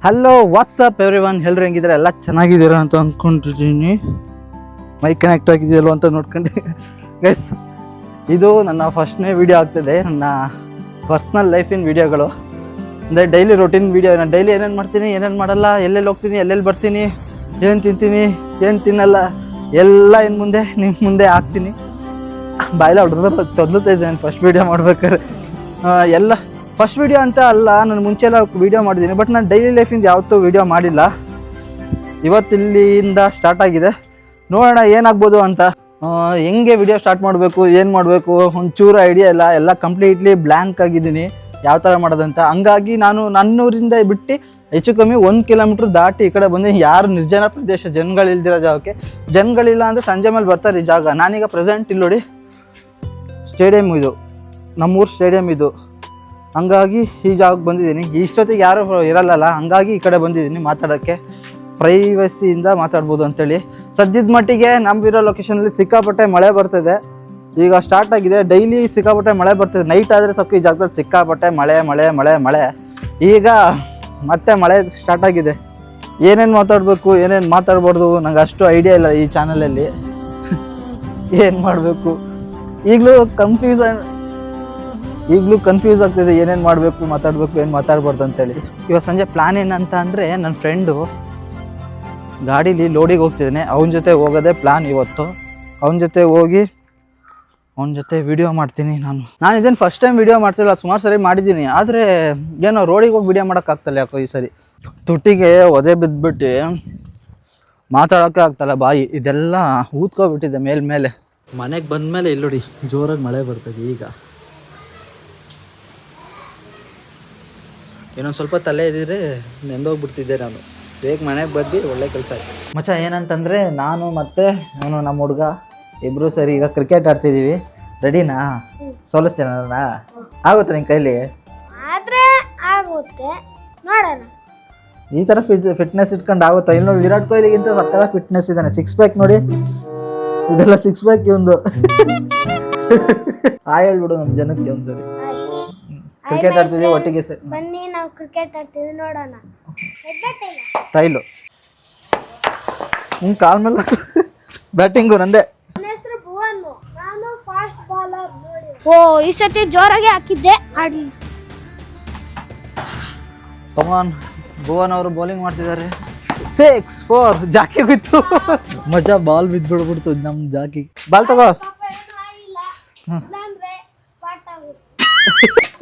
Hello WhatsApp everyone, ಎಲ್ಲರೂ ಹೆಂಗಿದ್ದಾರೆ? ಎಲ್ಲ ಚೆನ್ನಾಗಿದ್ದೀರಾ ಅಂತ ಅಂದ್ಕೊಂಡಿದ್ದೀನಿ. ಮೈಕ್ ಕನೆಕ್ಟ್ ಆಗಿದೆಯಲ್ವ ಅಂತ ನೋಡ್ಕೊಂಡು ಗೈಸ್, ಇದು ನನ್ನ ಫಸ್ಟ್ನೇ ವಿಡಿಯೋ ಆಗ್ತದೆ. ನನ್ನ ಪರ್ಸ್ನಲ್ ಲೈಫಿನ ವಿಡಿಯೋಗಳು ಅಂದರೆ ಡೈಲಿ ರೊಟೀನ್ ವಿಡಿಯೋ. ನಾನು ಡೈಲಿ ಏನೇನು ಮಾಡ್ತೀನಿ, ಏನೇನು ಮಾಡಲ್ಲ, ಎಲ್ಲೆಲ್ಲಿ ಹೋಗ್ತೀನಿ, ಎಲ್ಲೆಲ್ಲಿ ಬರ್ತೀನಿ, ಏನು ತಿಂತೀನಿ, ಏನು ತಿನ್ನಲ್ಲ, ಎಲ್ಲ ಇನ್ನು ಮುಂದೆ ನಿಮ್ಮ ಮುಂದೆ ಹಾಕ್ತೀನಿ. ಬಾಯಿಲ್ಲ ಹೊಡೆದ್ರೆ ತೊದಲುತ್ತಾ ಇದ್ದೇನೆ ಫಸ್ಟ್ ವೀಡಿಯೋ ಮಾಡ್ಬೇಕಾದ್ರೆ. ಎಲ್ಲ ಫಸ್ಟ್ ವೀಡಿಯೋ ಅಂತ ಅಲ್ಲ, ನಾನು ಮುಂಚೆಲ್ಲ ವೀಡಿಯೋ ಮಾಡಿದ್ದೀನಿ, ಬಟ್ ನಾನು ಡೈಲಿ ಲೈಫಿಂದ ಯಾವತ್ತೂ ವೀಡಿಯೋ ಮಾಡಿಲ್ಲ. ಇವತ್ತಿಲ್ಲಿಂದ ಸ್ಟಾರ್ಟ್ ಆಗಿದೆ, ನೋಡೋಣ ಏನಾಗ್ಬೋದು ಅಂತ. ಹೆಂಗೆ ವಿಡಿಯೋ ಸ್ಟಾರ್ಟ್ ಮಾಡಬೇಕು, ಏನು ಮಾಡಬೇಕು, ಒಂಚೂರು ಐಡಿಯಾ ಇಲ್ಲ. ಎಲ್ಲ ಕಂಪ್ಲೀಟ್ಲಿ ಬ್ಲ್ಯಾಂಕ್ ಆಗಿದ್ದೀನಿ ಯಾವ ಥರ ಮಾಡೋದಂತ. ಹಂಗಾಗಿ ನಾನು ನನ್ನೂರಿಂದ ಬಿಟ್ಟು ಹೆಚ್ಚು ಕಮ್ಮಿ 1 ಕಿಲೋಮೀಟ್ರ್ ದಾಟಿ ಈ ಕಡೆ ಬಂದು, ಯಾರು ನಿರ್ಜನ ಪ್ರದೇಶ, ಜನಗಳಿಲ್ದಿರೋ ಜಾಗಕ್ಕೆ. ಜನಗಳಿಲ್ಲ ಅಂದರೆ ಸಂಜೆ ಮೇಲೆ ಬರ್ತಾರೆ ಈ ಜಾಗ. ನಾನೀಗ ಪ್ರೆಸೆಂಟ್ ಇಲ್ಲಿ ನೋಡಿ, ಸ್ಟೇಡಿಯಂ ಇದು, ನಮ್ಮೂರು ಸ್ಟೇಡಿಯಂ ಇದು. ಹಂಗಾಗಿ ಈ ಜಾಗಕ್ಕೆ ಬಂದಿದ್ದೀನಿ. ಇಷ್ಟೊತ್ತಿಗೆ ಯಾರು ಇರಲ್ಲಲ್ಲ, ಹಂಗಾಗಿ ಈ ಕಡೆ ಬಂದಿದ್ದೀನಿ ಮಾತಾಡೋಕ್ಕೆ. ಪ್ರೈವಸಿಯಿಂದ ಮಾತಾಡ್ಬೋದು ಅಂತೇಳಿ. ಸದ್ಯದ ಮಟ್ಟಿಗೆ ನಮ್ಮಿರೋ ಲೊಕೇಶನಲ್ಲಿ ಸಿಕ್ಕಾಪಟ್ಟೆ ಮಳೆ ಬರ್ತಿದೆ. ಈಗ ಸ್ಟಾರ್ಟ್ ಆಗಿದೆ, ಡೈಲಿ ಸಿಕ್ಕಾಪಟ್ಟೆ ಮಳೆ ಬರ್ತಿದೆ. ನೈಟ್ ಆದರೆ ಸಾಕು ಈ ಜಾಗದಲ್ಲಿ ಸಿಕ್ಕಾಪಟ್ಟೆ ಮಳೆ ಮಳೆ ಮಳೆ ಮಳೆ. ಈಗ ಮತ್ತೆ ಮಳೆ ಸ್ಟಾರ್ಟ್ ಆಗಿದೆ. ಏನೇನು ಮಾತಾಡಬೇಕು, ಏನೇನು ಮಾತಾಡ್ಬಾರ್ದು ನಂಗೆ ಅಷ್ಟು ಐಡಿಯಾ ಇಲ್ಲ ಈ ಚಾನಲಲ್ಲಿ. ಏನು ಮಾಡಬೇಕು ಈಗಲೂ ಕನ್ಫ್ಯೂಸ್ ಆಗ್ತಿದೆ, ಏನೇನು ಮಾಡಬೇಕು, ಮಾತಾಡಬೇಕು, ಏನು ಮಾತಾಡ್ಬಾರ್ದು ಅಂತೇಳಿ. ಇವಾಗ ಸಂಜೆ ಪ್ಲ್ಯಾನ್ ಏನಂತ ಅಂದರೆ, ನನ್ನ ಫ್ರೆಂಡು ಗಾಡೀಲಿ ಲೋಡಿಗೆ ಹೋಗ್ತಿದ್ದಾನೆ, ಅವನ ಜೊತೆ ಹೋಗೋದೇ ಪ್ಲ್ಯಾನ್ ಇವತ್ತು. ಅವನ ಜೊತೆ ಹೋಗಿ ಅವನ ಜೊತೆ ವಿಡಿಯೋ ಮಾಡ್ತೀನಿ. ನಾನು ಇದೇನು ಫಸ್ಟ್ ಟೈಮ್ ವಿಡಿಯೋ ಮಾಡ್ತಿಲ್ಲ, ಸುಮಾರು ಸರಿ ಮಾಡಿದ್ದೀನಿ. ಆದರೆ ಏನೋ ರೋಡಿಗೆ ಹೋಗಿ ವಿಡಿಯೋ ಮಾಡೋಕ್ಕಾಗ್ತಲ್ಲ ಯಾಕೋ ಈ ಸರಿ. ತುಟಿಗೆ ಒದೆ ಬಿದ್ದುಬಿಟ್ಟು ಮಾತಾಡೋಕ್ಕೆ ಆಗ್ತಲ್ಲ, ಬಾಯಿ ಇದೆಲ್ಲ ಊದ್ಕೊಬಿಟ್ಟಿದೆ ಮೇಲೆ. ಮನೆಗೆ ಬಂದಮೇಲೆ ಇಲ್ಲಿ ನೋಡಿ ಜೋರಾಗಿ ಮಳೆ ಬರ್ತದೆ. ಈಗ ಇನ್ನೊಂದು ಸ್ವಲ್ಪ ತಲೆ ಇದ್ದಿದ್ರೆ ನೆಂದೋಗ್ಬಿಡ್ತಿದ್ದೆ ನಾನು. ಬೇಗ ಮನೆಗೆ ಬಂದು ಒಳ್ಳೆ ಕೆಲಸ ಆಯಿತು. ಮಚ್ಚ ಏನಂತಂದರೆ, ನಾನು ಮತ್ತು ಅವನು ನಮ್ಮ ಹುಡುಗ ಇಬ್ಬರು ಸರಿ ಈಗ ಕ್ರಿಕೆಟ್ ಆಡ್ತಿದ್ದೀವಿ. ರೆಡಿನಾ? ಸೋಲಿಸ್ತೀನಿ ನನ್ನ? ಆಗುತ್ತೆ ನಿನ್ನ ಕೈಲಿ? ಆಗುತ್ತೆ, ನೋಡೋಣ. ಈ ಥರ ಫಿಟ್ನೆಸ್ ಇಟ್ಕೊಂಡು ಆಗುತ್ತಾ? ಇಲ್ಲಿ ನೋಡಿ, ವಿರಾಟ್ ಕೊಹ್ಲಿಗಿಂತ ಸಕ್ಕತ್ತಾಗಿ ಫಿಟ್ನೆಸ್ ಇದ್ದಾನೆ. 6 ಪ್ಯಾಕ್ ನೋಡಿ, ಇದೆಲ್ಲ 6 ಪ್ಯಾಕ್ ಇವಂದು. ಹೇಳ್ಬಿಡು ನಮ್ಮ ಜನಕ್ಕೆ ಒಂದ್ಸರಿ. ಕ್ರಿಕೆಟ್ ಆಡ್ತಿದ್ದೀವಿ ಒಟ್ಟಿಗೆ ಬನ್ನಿ, ನಾವು ಕ್ರಿಕೆಟ್ ಆಡ್ತೀವಿ, ನೋಡೋಣ. ಟೈಲು ನಿನ್ನ ಕಾಲ್ ಮೇಲೆ ಬ್ಯಾಟಿಂಗು ನಂದೆ. ಹೆಸರು ಭುವನ್, ನಾನು ಫಾಸ್ಟ್ ಬಾಲರ್. ಓ, ಈ ಸತಿ ಜೋರಾಗಿ ಹಾಕಿದ್ದೆ, ಆಡ್ಲಿ. ಕಮಾನ್, ಭುವನ್ ಅವರು ಬೌಲಿಂಗ್ ಮಾಡ್ತಿದ್ದಾರೆ. 6-4 ಜಾಕಿ ಬಿತ್ತು. ಮಜಾ, ಬಾಲ್ ಬಿದ್ದುಬಿಡ್ಬಿಡ್ತು ನಮ್ಮ ಜಾಕಿ. ಬಾಲ್ ತಗೋ.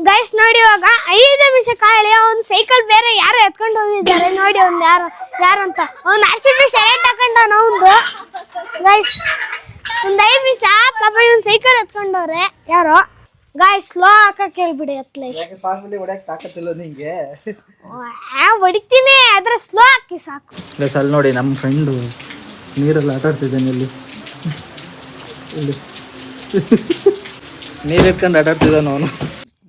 ಗೈಸ್ ನೋಡಿ, ಇವಾಗ 5 ನಿಮಿಷ ಕಾಯಲಿ. ಅವ್ನು ಸೈಕಲ್ ಬೇರೆ ಯಾರು ಎತ್ಕೊಂಡು ಹೋಗಿದ್ದಾರೆ ನೋಡಿ. ಅವ್ನು ಯಾರಂತ ಅವ್ನು ಆಕ್ಸಿಡೆಂಟ್ ಶರ್ಟ್ ಹಾಕೊಂಡವನು ಅವಂದು. ಗೈಸ್ ಒಂದು 5 ನಿಮಿಷ ಪಾಪ ಇವ್ನು ಸೈಕಲ್ ಎತ್ಕೊಂಡವ್ರೆ ಯಾರೋ. ಗೈಸ್ ಸ್ಲೋ ಹಾಕಕ್ಕೆ ಹೇಳ್ಬಿಡಿ. ಹೊಡಿತೀನಿ, ಆದ್ರೆ ಸ್ಲೋ ಹಾಕಿ ಸಾಕು. ಗೈಸ್ ಅಲ್ಲಿ ನೋಡಿ, ನಮ್ಮ ಫ್ರೆಂಡು ನೀರಲ್ಲಿ ಆಟ ಆಡ್ತಿದ್ದಾನೆ. ಇಲ್ಲಿ ನೀರು ಇಟ್ಕೊಂಡು ಆಟಾಡ್ತಿದ್ದಾನೆ ಅವನು.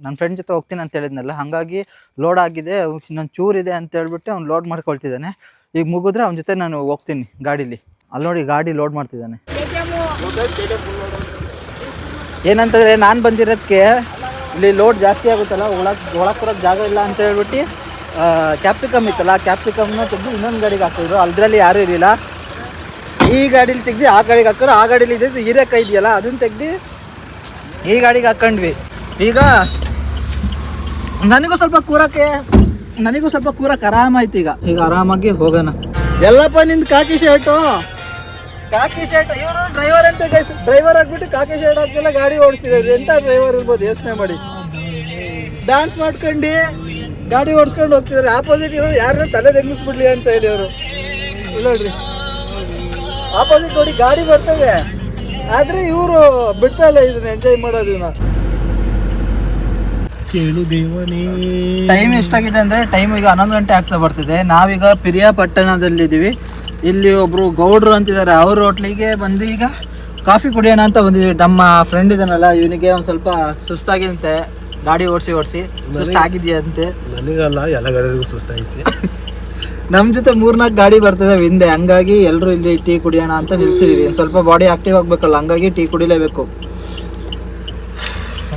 ನನ್ನ ಫ್ರೆಂಡ್ ಜೊತೆ ಹೋಗ್ತೀನಿ ಅಂತ ಹೇಳಿದ್ನಲ್ಲ, ಹಾಗಾಗಿ ಲೋಡ್ ಆಗಿದೆ, ಇನ್ನೊಂದು ಚೂರಿದೆ ಅಂತ ಹೇಳ್ಬಿಟ್ಟು ಅವ್ನು ಲೋಡ್ ಮಾಡ್ಕೊಳ್ತಿದ್ದಾನೆ. ಈಗ ಮುಗಿದ್ರೆ ಅವ್ನ ಜೊತೆ ನಾನು ಹೋಗ್ತೀನಿ ಗಾಡೀಲಿ. ಅಲ್ಲಿ ನೋಡಿ ಗಾಡಿ ಲೋಡ್ ಮಾಡ್ತಿದ್ದಾನೆ. ಏನಂತಂದರೆ, ನಾನು ಬಂದಿರೋದಕ್ಕೆ ಇಲ್ಲಿ ಲೋಡ್ ಜಾಸ್ತಿ ಆಗುತ್ತಲ್ಲ, ಒಳಕ್ಕೆ ಬರೋಕ್ಕೆ ಜಾಗ ಇಲ್ಲ ಅಂತ ಹೇಳ್ಬಿಟ್ಟು ಕ್ಯಾಪ್ಸಿಕಮ್ ಇತ್ತಲ್ಲ, ಕ್ಯಾಪ್ಸಿಕಮ್ನ ತೆಗೆದು ಇನ್ನೊಂದು ಗಾಡಿಗೆ ಹಾಕಿದ್ರು. ಅದರಲ್ಲಿ ಯಾರೂ ಇರಲಿಲ್ಲ. ಈ ಗಾಡೀಲಿ ತೆಗ್ದು ಆ ಗಾಡಿಗೆ ಹಾಕಿದ್ರು. ಆ ಗಾಡೀಲಿ ಇದ್ದು ಹೀರೆಕಾಯಿ ಇದೆಯಲ್ಲ, ಅದನ್ನು ತೆಗ್ದು ಈ ಗಾಡಿಗೆ ಹಾಕ್ಕೊಂಡ್ವಿ. ಈಗ ನನಗೂ ಸ್ವಲ್ಪ ಕೂರಕ್ಕೆ ಆರಾಮಾಯ್ತು. ಈಗ ಆರಾಮಾಗಿ ಹೋಗೋಣ. ಎಲ್ಲಪ್ಪ ನಿಂದು ಕಾಕಿ ಶರ್ಟು. ಇವರು ಡ್ರೈವರ್ ಅಂತ ಗೈಸ್, ಡ್ರೈವರ್ ಆಗ್ಬಿಟ್ಟು ಕಾಕಿ ಶರ್ಟ್ ಹಾಕಿಲ್ಲ ಗಾಡಿ ಓಡಿಸ್ತಿದ್ದಾರೆ. ಎಂಥ ಡ್ರೈವರ್ ಇರ್ಬೋದು ಯೋಚನೆ ಮಾಡಿ. ಡ್ಯಾನ್ಸ್ ಮಾಡ್ಕೊಂಡು ಗಾಡಿ ಓಡಿಸ್ಕೊಂಡು ಹೋಗ್ತಿದ್ದಾರೆ. ಆಪೋಸಿಟ್ ಇರೋರು ಯಾರು ತಲೆ ತೆಗಿಸ್ಬಿಡ್ಲಿ ಅಂತ ಹೇಳಿ ಅವರು. ಇಲ್ಲ ನೋಡ್ರಿ, ಆಪೋಸಿಟ್ ನೋಡಿ ಗಾಡಿ ಬರ್ತದೆ, ಆದರೆ ಇವರು ಬಿಡ್ತಾ ಇಲ್ಲ ಇದನ್ನ ಎಂಜಾಯ್ ಮಾಡೋದನ್ನ. ಟೈಮ್ ಎಷ್ಟಾಗಿದೆ ಅಂದರೆ, ಟೈಮ್ ಈಗ 11 ಗಂಟೆ ಆಗ್ತಾ ಬರ್ತಿದೆ. ನಾವೀಗ ಪಿರಿಯಾಪಟ್ಟಣದಲ್ಲಿದ್ದೀವಿ. ಇಲ್ಲಿ ಒಬ್ಬರು ಗೌಡ್ರು ಅಂತಿದ್ದಾರೆ, ಅವ್ರ ಹೋಟ್ಲಿಗೆ ಬಂದು ಈಗ ಕಾಫಿ ಕುಡಿಯೋಣ ಅಂತ ಬಂದಿದ್ದೀವಿ. ನಮ್ಮ ಫ್ರೆಂಡ್ ಇದನ್ನಲ್ಲ, ಇವನಿಗೆ ಒಂದು ಸ್ವಲ್ಪ ಸುಸ್ತಾಗಿದಂತೆ, ಗಾಡಿ ಓಡಿಸಿ ಸುಸ್ತಾಗಿದೆಯಂತೆ. ನನಗಲ್ಲ, ಎಲ್ಲ ಗಾಡಿಗೂ ಸುಸ್ತಾಗೈತೆ. ನಮ್ಮ ಜೊತೆ 3-4 ಗಾಡಿ ಬರ್ತದೆ ಹಿಂದೆ, ಹಂಗಾಗಿ ಎಲ್ಲರೂ ಇಲ್ಲಿ ಟೀ ಕುಡಿಯೋಣ ಅಂತ ನಿಲ್ಸಿದೀವಿ. ಸ್ವಲ್ಪ ಬಾಡಿ ಆಕ್ಟಿವ್ ಆಗಬೇಕಲ್ಲ, ಹಂಗಾಗಿ ಟೀ ಕುಡಿಲೇಬೇಕು.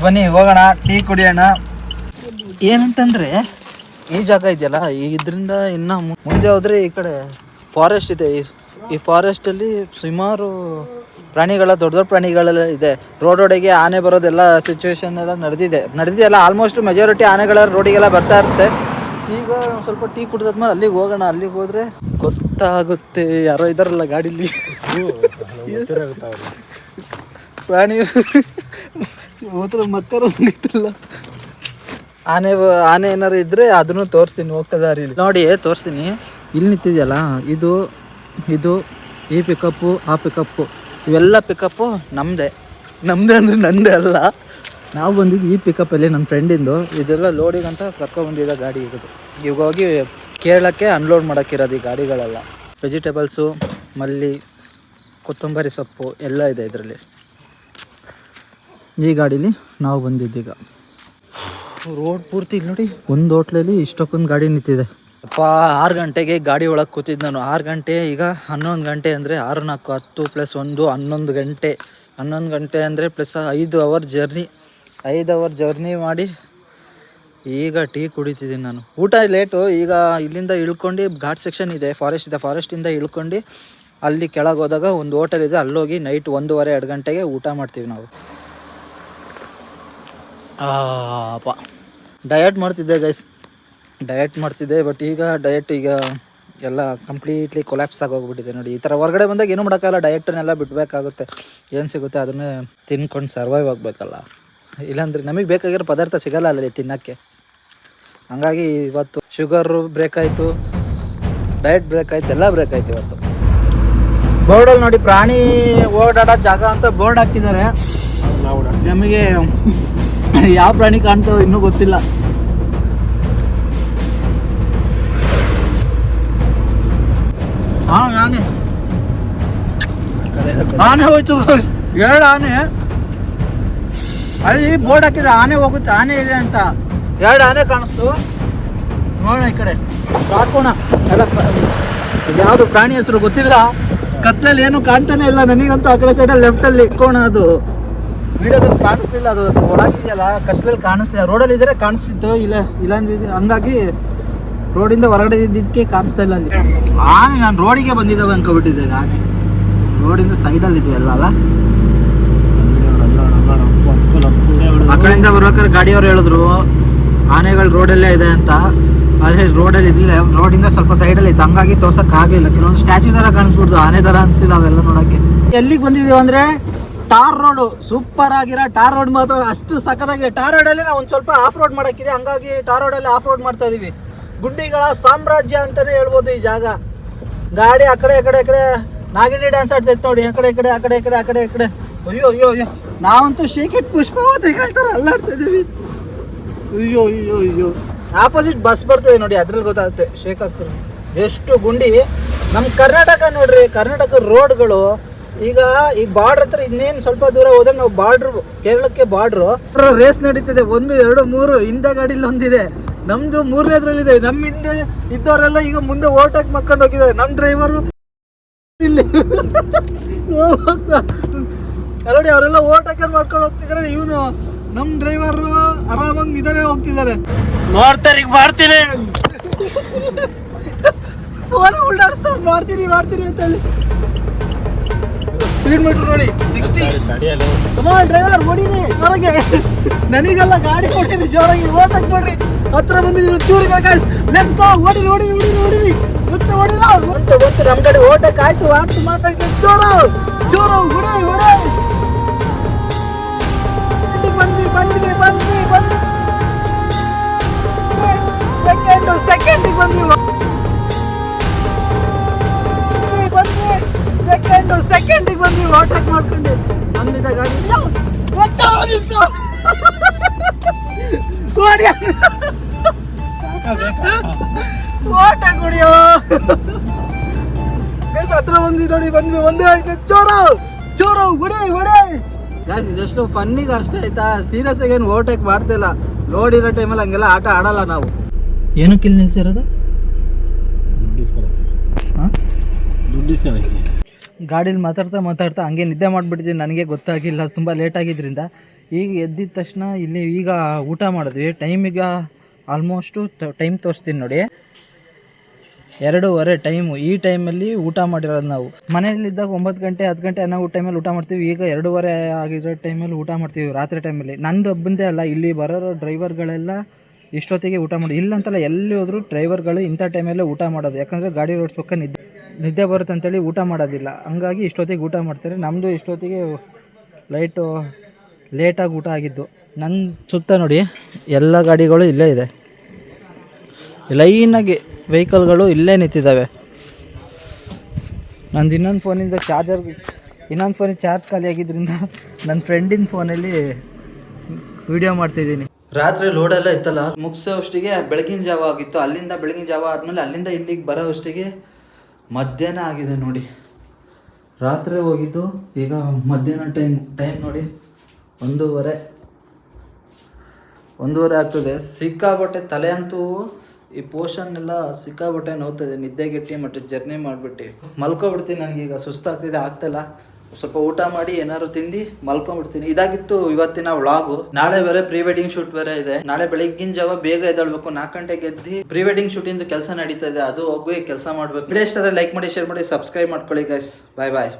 ಬನ್ನಿ ಹೋಗೋಣ, ಟೀ ಕುಡಿಯೋಣ. ಏನಂತಂದರೆ ಈ ಜಾಗ ಇದೆಯಲ್ಲ ಇದರಿಂದ ಇನ್ನು ಮುಂದೆ ಹೋದರೆ ಈ ಕಡೆ ಫಾರೆಸ್ಟ್ ಇದೆ. ಈ ಫಾರೆಸ್ಟಲ್ಲಿ ಸುಮಾರು ಪ್ರಾಣಿಗಳ ದೊಡ್ಡ ದೊಡ್ಡ ಪ್ರಾಣಿಗಳೆಲ್ಲ ಇದೆ. ರೋಡೊಡೆಗೆ ಆನೆ ಬರೋದೆಲ್ಲ ಸಿಚುವೇಶನ್ ಎಲ್ಲ ನಡೆದಿದೆಯಲ್ಲ. ಆಲ್ಮೋಸ್ಟ್ ಮೆಜಾರಿಟಿ ಆನೆಗಳ ರೋಡಿಗೆಲ್ಲ ಬರ್ತಾ ಇರುತ್ತೆ. ಈಗ ಸ್ವಲ್ಪ ಟೀ ಕುಡಿದಾದ್ಮೇಲೆ ಅಲ್ಲಿಗೆ ಹೋಗೋಣ. ಅಲ್ಲಿಗೆ ಹೋದರೆ ಗೊತ್ತಾಗುತ್ತೆ. ಯಾರೋ ಇದ್ದಾರಲ್ಲ ಗಾಡೀಲಿ ಪ್ರಾಣಿ ಹೋತ್ರ ಮಕ್ಕರು ಬಂದಿತ್ತಲ್ಲ. ಆನೆ ಏನಾರು ಇದ್ದರೆ ಅದನ್ನು ತೋರಿಸ್ತೀನಿ ಹೋಗ್ತಾ ದಾರಿಲಿ. ನೋಡಿ ತೋರಿಸ್ತೀನಿ. ಇಲ್ಲಿ ನಿಂತಿದೆಯಲ್ಲ ಇದು ಈ ಪಿಕಪ್ಪು ಆ ಪಿಕಪ್ಪು ಇವೆಲ್ಲ ಪಿಕಪ್ಪು ನಮ್ಮದೇ ಅಂದರೆ ನಂದೇ ಅಲ್ಲ. ನಾವು ಬಂದಿದ್ದು ಈ ಪಿಕಪ್ಪಲ್ಲಿ ನನ್ನ ಫ್ರೆಂಡಿಂದು. ಇದೆಲ್ಲ ಲೋಡಿಗಂತ ಕರ್ಕೊಬಂದಿದ್ದ ಗಾಡಿ ಇರೋದು. ಇವಾಗ ಹೋಗಿ ಕೇರಳಕ್ಕೆ ಅನ್ಲೋಡ್ ಮಾಡೋಕ್ಕಿರೋದು ಈ ಗಾಡಿಗಳೆಲ್ಲ. ವೆಜಿಟೇಬಲ್ಸು, ಮಲ್ಲಿ, ಕೊತ್ತಂಬರಿ ಸೊಪ್ಪು ಎಲ್ಲ ಇದೆ ಇದರಲ್ಲಿ. ಈ ಗಾಡೀಲಿ ನಾವು ಬಂದಿದ್ದೀಗ. ರೋಡ್ ಪೂರ್ತಿ ಇಲ್ಲಿ ನೋಡಿ, ಒಂದು ಹೋಟ್ಲಲ್ಲಿ ಇಷ್ಟಕ್ಕೊಂದು ಗಾಡಿ ನಿಂತಿದೆ. ಅಪ್ಪ 6 ಗಂಟೆಗೆ ಗಾಡಿ ಒಳಗೆ ಕೂತಿದ್ದು ನಾನು. 6 ಗಂಟೆ ಈಗ 11 ಗಂಟೆ ಅಂದರೆ 6 4 10 + 1 11 ಗಂಟೆ. 11 ಗಂಟೆ ಅಂದರೆ plus 5 hour journey. 5 hour journey ಮಾಡಿ ಈಗ ಟೀ ಕುಡಿತಿದ್ದೀನಿ ನಾನು. ಊಟ ಲೇಟು. ಈಗ ಇಲ್ಲಿಂದ ಇಳ್ಕೊಂಡು ಘಾಟ್ ಸೆಕ್ಷನ್ ಇದೆ, ಫಾರೆಸ್ಟ್ ಇದೆ. ಫಾರೆಸ್ಟಿಂದ ಇಳ್ಕೊಂಡು ಅಲ್ಲಿ ಕೆಳಗೆ ಹೋದಾಗ ಒಂದು ಹೋಟೆಲ್ ಇದೆ, ಅಲ್ಲೋಗಿ ನೈಟ್ 1:30 2 ಗಂಟೆಗೆ ಊಟ ಮಾಡ್ತೀವಿ ನಾವು. ಅಪ್ಪ ಡಯಟ್ ಮಾಡ್ತಿದ್ದೆ ಗೈಸ್, ಡಯಟ್ ಮಾಡ್ತಿದ್ದೆ. ಬಟ್ ಈಗ ಡಯಟ್ ಎಲ್ಲ ಕಂಪ್ಲೀಟ್ಲಿ ಕೊಲ್ಯಾಪ್ಸ್ ಆಗೋಗ್ಬಿಟ್ಟಿದೆ ನೋಡಿ. ಈ ಥರ ಹೊರಗಡೆ ಬಂದಾಗ ಏನೂ ಮಾಡೋಕ್ಕಲ್ಲ, ಡಯಟನ್ನೆಲ್ಲ ಬಿಡಬೇಕಾಗುತ್ತೆ. ಏನು ಸಿಗುತ್ತೆ ಅದನ್ನೇ ತಿನ್ಕೊಂಡು ಸರ್ವೈವ್ ಆಗಬೇಕಲ್ಲ. ಇಲ್ಲಾಂದರೆ ನಮಗೆ ಬೇಕಾಗಿರೋ ಪದಾರ್ಥ ಸಿಗೋಲ್ಲ ಅಲ್ಲಿ ತಿನ್ನೋಕ್ಕೆ. ಹಂಗಾಗಿ ಇವತ್ತು ಶುಗರು ಬ್ರೇಕ್ ಆಯಿತು, ಡಯಟ್ ಬ್ರೇಕ್ ಆಯಿತು, ಎಲ್ಲ ಬ್ರೇಕ್ ಆಯಿತು ಇವತ್ತು. ಬೋರ್ಡಲ್ಲಿ ನೋಡಿ ಪ್ರಾಣಿ ಓಡಾಡೋ ಜಾಗ ಅಂತ ಬೋರ್ಡ್ ಹಾಕಿದ್ದಾರೆ. ನಮಗೆ ಯಾವ ಪ್ರಾಣಿ ಕಾಣ್ತಾವೆ ಇನ್ನೂ ಗೊತ್ತಿಲ್ಲ. ಆನೆ ಹೋಯ್ತು, 2 ಆನೆ ಅಲ್ಲಿ ಬೋರ್ಡ್ ಹಾಕಿದ್ರೆ ಆನೆ ಹೋಗುತ್ತೆ, ಆನೆ ಇದೆ ಅಂತ. 2 ಆನೆ ಕಾಣಿಸ್ತು. ನೋಡೋಣ ಈ ಕಡೆ ಕಾಕೋಣ. ಎಲ್ಲ ಯಾವುದು ಪ್ರಾಣಿ ಹೆಸರು ಗೊತ್ತಿಲ್ಲ. ಕತ್ಲಲ್ಲಿ ಏನು ಕಾಣ್ತಾನೆ ಇಲ್ಲ ನನಗಂತೂ. ಆ ಕಡೆ ಸೈಡಲ್ಲಿ ಲೆಫ್ಟಲ್ಲಿ ಇಕ್ಕೋಣ. ಅದು ವಿಡಿಯೋದಲ್ಲಿ ಕಾಣಿಸ್ತಿಲ್ಲ, ಅದು ಒಳಗಿದೆಯಲ್ಲ ಕತ್ಲಲ್ಲಿ ಕಾಣಿಸ್ತಿಲ್ಲ. ರೋಡಲ್ಲಿ ಇದ್ರೆ ಕಾಣಿಸ್ತಿತ್ತು, ಇಲ್ಲಂದಿದ್ದು. ಹಂಗಾಗಿ ರೋಡಿಂದ ಹೊರಗಡೆ ಇದ್ದಿದ್ದಕ್ಕೆ ಕಾಣಿಸ್ತಾ ಇಲ್ಲ ಅಲ್ಲಿ. ಆನೆ ನಾನು ರೋಡಿಗೆ ಬಂದಿದ್ದಾವೆ ಅನ್ಕೊಬಿಟ್ಟಿದ್ದೆ. ಆನೆ ರೋಡಿಂದ ಸೈಡಲ್ಲಿ ಇದ್ವು ಎಲ್ಲ ಅಲ್ಲ. ಆ ಕಡೆಯಿಂದ ಬರ್ಬೇಕಾದ್ರೆ ಗಾಡಿಯವ್ರು ಹೇಳಿದ್ರು ಆನೆಗಳು ರೋಡಲ್ಲೇ ಇದೆ ಅಂತ. ಆದರೆ ರೋಡಲ್ಲಿ ಇರಲಿಲ್ಲ, ರೋಡಿಂದ ಸ್ವಲ್ಪ ಸೈಡಲ್ಲಿ ಇತ್ತು. ಹಂಗಾಗಿ ತೋರ್ಸೋಕ್ಕಾಗಲಿಲ್ಲ. ಕೆಲವೊಂದು ಸ್ಟ್ಯಾಚ್ಯೂ ಥರ ಕಾಣಿಸ್ಬಿಡ್ತು, ಆನೆ ಥರ ಅನಿಸ್ತಿಲ್ಲ ಅವೆಲ್ಲ ನೋಡೋಕ್ಕೆ. ಎಲ್ಲಿಗೆ ಬಂದಿದ್ದೀವಿ ಅಂದರೆ ಟಾರ್ ರೋಡು. ಸೂಪರ್ ಆಗಿರೋ ಟಾರ್ ರೋಡ್ ಮಾತ್ರ ಅಷ್ಟು ಸಖತ್ತಾಗಿದೆ. ಟಾರ್ ರೋಡಲ್ಲಿ ನಾವು ಒಂದು ಸ್ವಲ್ಪ ಆಫ್ ರೋಡ್ ಮಾಡೋಕ್ಕಿದೆ, ಹಂಗಾಗಿ ಟಾರ್ ರೋಡಲ್ಲಿ ಆಫ್ ರೋಡ್ ಮಾಡ್ತಾ ಇದೀವಿ. ಗುಂಡಿಗಳ ಸಾಮ್ರಾಜ್ಯ ಅಂತಲೇ ಹೇಳ್ಬೋದು ಈ ಜಾಗ. ಗಾಡಿ ಆ ಕಡೆ ನಾಗಿನಿ ಡ್ಯಾನ್ಸ್ ಆಡ್ತೈತೆ ನೋಡಿ. ಆ ಕಡೆ. ಅಯ್ಯೋ ನಾವಂತೂ ಶೇಕಿಟ್ ಪುಷ್ಪಾವತಿ ಹೇಳ್ತಾರೆ ಅಲ್ಲಾಡ್ತಾ ಇದೀವಿ. ಅಯ್ಯೋ ಆಪೋಸಿಟ್ ಬಸ್ ಬರ್ತದೆ ನೋಡಿ, ಅದ್ರಲ್ಲಿ ಗೊತ್ತಾಗುತ್ತೆ ಶೇಕ್ ಆಗ್ತಾರೆ. ಎಷ್ಟು ಗುಂಡಿ. ನಮ್ಮ ಕರ್ನಾಟಕ ನೋಡ್ರಿ, ಕರ್ನಾಟಕ ರೋಡ್ಗಳು ಈಗ ಈ ಬಾರ್ಡ್ರ್ ಹತ್ರ ಇನ್ನೇನು ಸ್ವಲ್ಪ ದೂರ ಹೋದ್ರೆ ನಾವು ಬಾರ್ಡ್ರು, ಕೇರಳಕ್ಕೆ ಬಾರ್ಡ್ರು ರೇಸ್ ನಡೀತಿದೆ. 1 2 3 ಹಿಂದೆ ಗಾಡಿಲಿ ಒಂದಿದೆ, ನಮ್ದು 3ನೇದ್ರಲ್ಲಿದೆ. ನಮ್ಮ ಹಿಂದೆ ಇದ್ದವರೆಲ್ಲ ಈಗ ಮುಂದೆ ಓವರ್ಟೇಕ್ ಮಾಡ್ಕೊಂಡು ಹೋಗಿದ್ದಾರೆ. ನಮ್ಮ ಡ್ರೈವರು ಇಲ್ಲಿ ನೋಡಿ, ಅವರೆಲ್ಲ ಓವರ್ಟೇಕ್ ಮಾಡ್ಕೊಂಡು ಹೋಗ್ತಿದ್ದಾರೆ. ಇವನು ನಮ್ಮ ಡ್ರೈವರು ಆರಾಮಾಗಿ ನಿಧಾನ ಹೋಗ್ತಿದ್ದಾರೆ. ನೋಡ್ತಾರೆ ಈಗ ಮಾಡ್ತೀನಿ ಫೋನ್ ಉಲ್ಟಾಡಿಸ್ತಾ ಮಾಡ್ತೀರಿ ಅಂತ ಹೇಳಿ. ಸ್ಪೀಡ್ ಮೀಟರ್ ನೋಡಿ 60. ಡ್ರೈವರ್ ಹೊಡೀರಿ ಜೋರಾಗಿ. ನನಗೆಲ್ಲ ಗಾಡಿ ಹೊಡೀರಿ ಜೋರಾಗಿ, ಓವರ್ಟೇಕ್ ಮಾಡ್ರಿ. ಹತ್ರ ಬಂದಿದ್ದೀವಿ ಚೂರಿಗೆ ಗಾಯ್ಸ್. Let's go. ಹೊಡೀರಿ ಮತ್ತೆ ಹೊಡೀರಿ. ನಮ್ಮ ಕಡೆ ಓವರ್ಟೇಕ್ ಆಯ್ತು. ಆಡ್ತು ಮಾತಾಡ್ತೀನಿ. ಜೋರು ಹೊಡೆ. ಬಂದ್ವಿ ಸೆಕೆಂಡಿಗೆ ಬಂದ್ವಿ. ಸೆಕೆಂಡಿಗೆ ಬಂದ್ವಿ ಓವರ್ಟೇಕ್ ಮಾಡ್ಕೊಂಡು. ಬಂದಿದ್ದ ಗಾಡಿ ಓವರ್ಟೇಕ್ ಹೊಡಿಯೋ. ಹತ್ರ ಬಂದ್ವಿ ನೋಡಿ, ಒಂದೇ ಆಯ್ತು. ಚೋರು ಹೊಡೆ. ಗಾಯ್ಸ್ ಇದೆಷ್ಟು ಫನ್ನಿಗೆ ಅಷ್ಟೇ ಆಯ್ತಾ. ಸೀರಿಯಸ್ ಆಗಿ ಏನು ಓವರ್ಟೇಕ್ ಮಾಡ್ತಿಲ್ಲ. ಲೋಡ್ ಇರೋ ಟೈಮಲ್ಲಿ ಹಂಗೆಲ್ಲ ಆಟ ಆಡಲ್ಲ ನಾವು. ಏನಕ್ಕೆ ಇಲ್ಲಿ ನಿಲ್ಸಿರೋದು? ಗಾಡೀಲಿ ಮಾತಾಡ್ತಾ ಹಂಗೆ ನಿದ್ದೆ ಮಾಡಿಬಿಟ್ಟಿದ್ದೀನಿ. ನನಗೆ ಗೊತ್ತಾಗಿಲ್ಲ, ತುಂಬ ಲೇಟ್ ಆಗಿದ್ದರಿಂದ. ಈಗ ಎದ್ದಿದ ತಕ್ಷಣ ಈಗ ಊಟ ಮಾಡಿದ್ವಿ. ಟೈಮ್ ಈಗ ಆಲ್ಮೋಸ್ಟು ಟೈಮ್ ತೋರಿಸ್ತೀನಿ ನೋಡಿ, 2:15 ಟೈಮು. ಈ ಟೈಮಲ್ಲಿ ಊಟ ಮಾಡಿರೋದು ನಾವು. ಮನೆಯಲ್ಲಿದ್ದಾಗ 9 ಗಂಟೆ 10 ಗಂಟೆ ಅನ್ನೋ ಟೈಮಲ್ಲಿ ಊಟ ಮಾಡ್ತೀವಿ. ಈಗ 2:15 ಆಗಿರೋ ಟೈಮಲ್ಲಿ ಊಟ ಮಾಡ್ತೀವಿ, ರಾತ್ರಿ ಟೈಮಲ್ಲಿ. ನಂದು ಒಬ್ಬಂದೇ ಅಲ್ಲ, ಇಲ್ಲಿ ಬರೋ ಡ್ರೈವರ್ಗಳೆಲ್ಲ ಇಷ್ಟೊತ್ತಿಗೆ ಊಟ ಮಾಡಿ, ಇಲ್ಲಂತಲ್ಲ ಎಲ್ಲಿ ಹೋದ್ರು ಡ್ರೈವರ್ಗಳು ಇಂಥ ಟೈಮಲ್ಲೇ ಊಟ ಮಾಡೋದು. ಯಾಕಂದರೆ ಗಾಡಿ ಓಡಿಸ್ಬೇಕಾ ನಿದ್ದೆ ಬರುತ್ತೆ ಅಂತೇಳಿ ಊಟ ಮಾಡೋದಿಲ್ಲ. ಹಂಗಾಗಿ ಇಷ್ಟೊತ್ತಿಗೆ ಊಟ ಮಾಡ್ತಾರೆ. ನಮ್ಮದು ಇಷ್ಟೊತ್ತಿಗೆ ಲೇಟಾಗಿ ಊಟ ಆಗಿದ್ದು. ನನ್ನ ಸುತ್ತ ನೋಡಿ ಎಲ್ಲ ಗಾಡಿಗಳು ಇಲ್ಲೇ ಇದೆ, ಲೈನಾಗಿ ವೆಹಿಕಲ್ಗಳು ಇಲ್ಲೇ ನಿಂತಿದ್ದಾವೆ. ನಂದು ಇನ್ನೊಂದು ಫೋನಿಂದ ಚಾರ್ಜ್ ಖಾಲಿ ಆಗಿದ್ದರಿಂದ ನನ್ನ ಫ್ರೆಂಡಿನ ಫೋನಲ್ಲಿ ವಿಡಿಯೋ ಮಾಡ್ತಾಯಿದ್ದೀನಿ. ರಾತ್ರಿ ಲೋಡೆಲ್ಲ ಇತ್ತಲ್ಲ, ಮುಗಿಸೋ ಅಷ್ಟಿಗೆ ಬೆಳಗಿನ ಜಾವ ಆಗಿತ್ತು. ಬೆಳಗಿನ ಜಾವ ಆದಮೇಲೆ ಅಲ್ಲಿಂದ ಇಲ್ಲಿಗೆ ಬರೋ ಅಷ್ಟಿಗೆ ಮಧ್ಯಾಹ್ನ ಆಗಿದೆ ನೋಡಿ. ರಾತ್ರಿ ಹೋಗಿದ್ದು, ಈಗ ಮಧ್ಯಾಹ್ನ ಟೈಮ್ ನೋಡಿ 1:30 ಆಗ್ತದೆ. ಸಿಕ್ಕಾಬಟ್ಟೆ ತಲೆ ಅಂತೂ ಈ ಪೋರ್ಷನ್ ಎಲ್ಲ ಸಿಕ್ಕಾಬಟ್ಟೆ ನೋವ್ತದೆ, ನಿದ್ದೆಗೆಟ್ಟು ಮತ್ತು ಜರ್ನಿ ಮಾಡಿಬಿಟ್ಟು ಮಲ್ಕೊಬಿಡ್ತೀನಿ. ನನಗೀಗ ಸುಸ್ತಾಗ್ತಿದೆ, ಆಗ್ತಿಲ್ಲ. ಸ್ವಲ್ಪ ಊಟ ಮಾಡಿ ಏನಾದ್ರು ತಿಂದು ಮಲ್ಕೊಂಡ್ಬಿಡ್ತೀನಿ. ಇದಾಗಿತ್ತು ಇವತ್ತಿನ ವ್ಲಾಗು. ನಾಳೆ ಬೇರೆ ಪ್ರೀ ವೆಡ್ಡಿಂಗ್ ಶೂಟ್ ಬೇರೆ ಇದೆ. ನಾಳೆ ಬೆಳಗ್ಗಿನ ಜಾವ ಬೇಗ ಎದ್ದೇಳ್ಬೇಕು, 4 ಗಂಟೆಗೆ ಎದ್ದು ಪ್ರೀ ವೆಡ್ಡಿಂಗ್ ಶೂಟಿಂದು ಕೆಲಸ ನಡೀತಾ ಇದೆ, ಅದು ಹೋಗಿ ಕೆಲಸ ಮಾಡಬೇಕು. ವಿಡಿಯೋ ಇಷ್ಟ ಆದರೆ ಲೈಕ್ ಮಾಡಿ, ಶೇರ್ ಮಾಡಿ, ಸಬ್ಸ್ಕ್ರೈಬ್ ಮಾಡ್ಕೊಳ್ಳಿ ಗೈಸ್. ಬಾಯ್ ಬಾಯ್.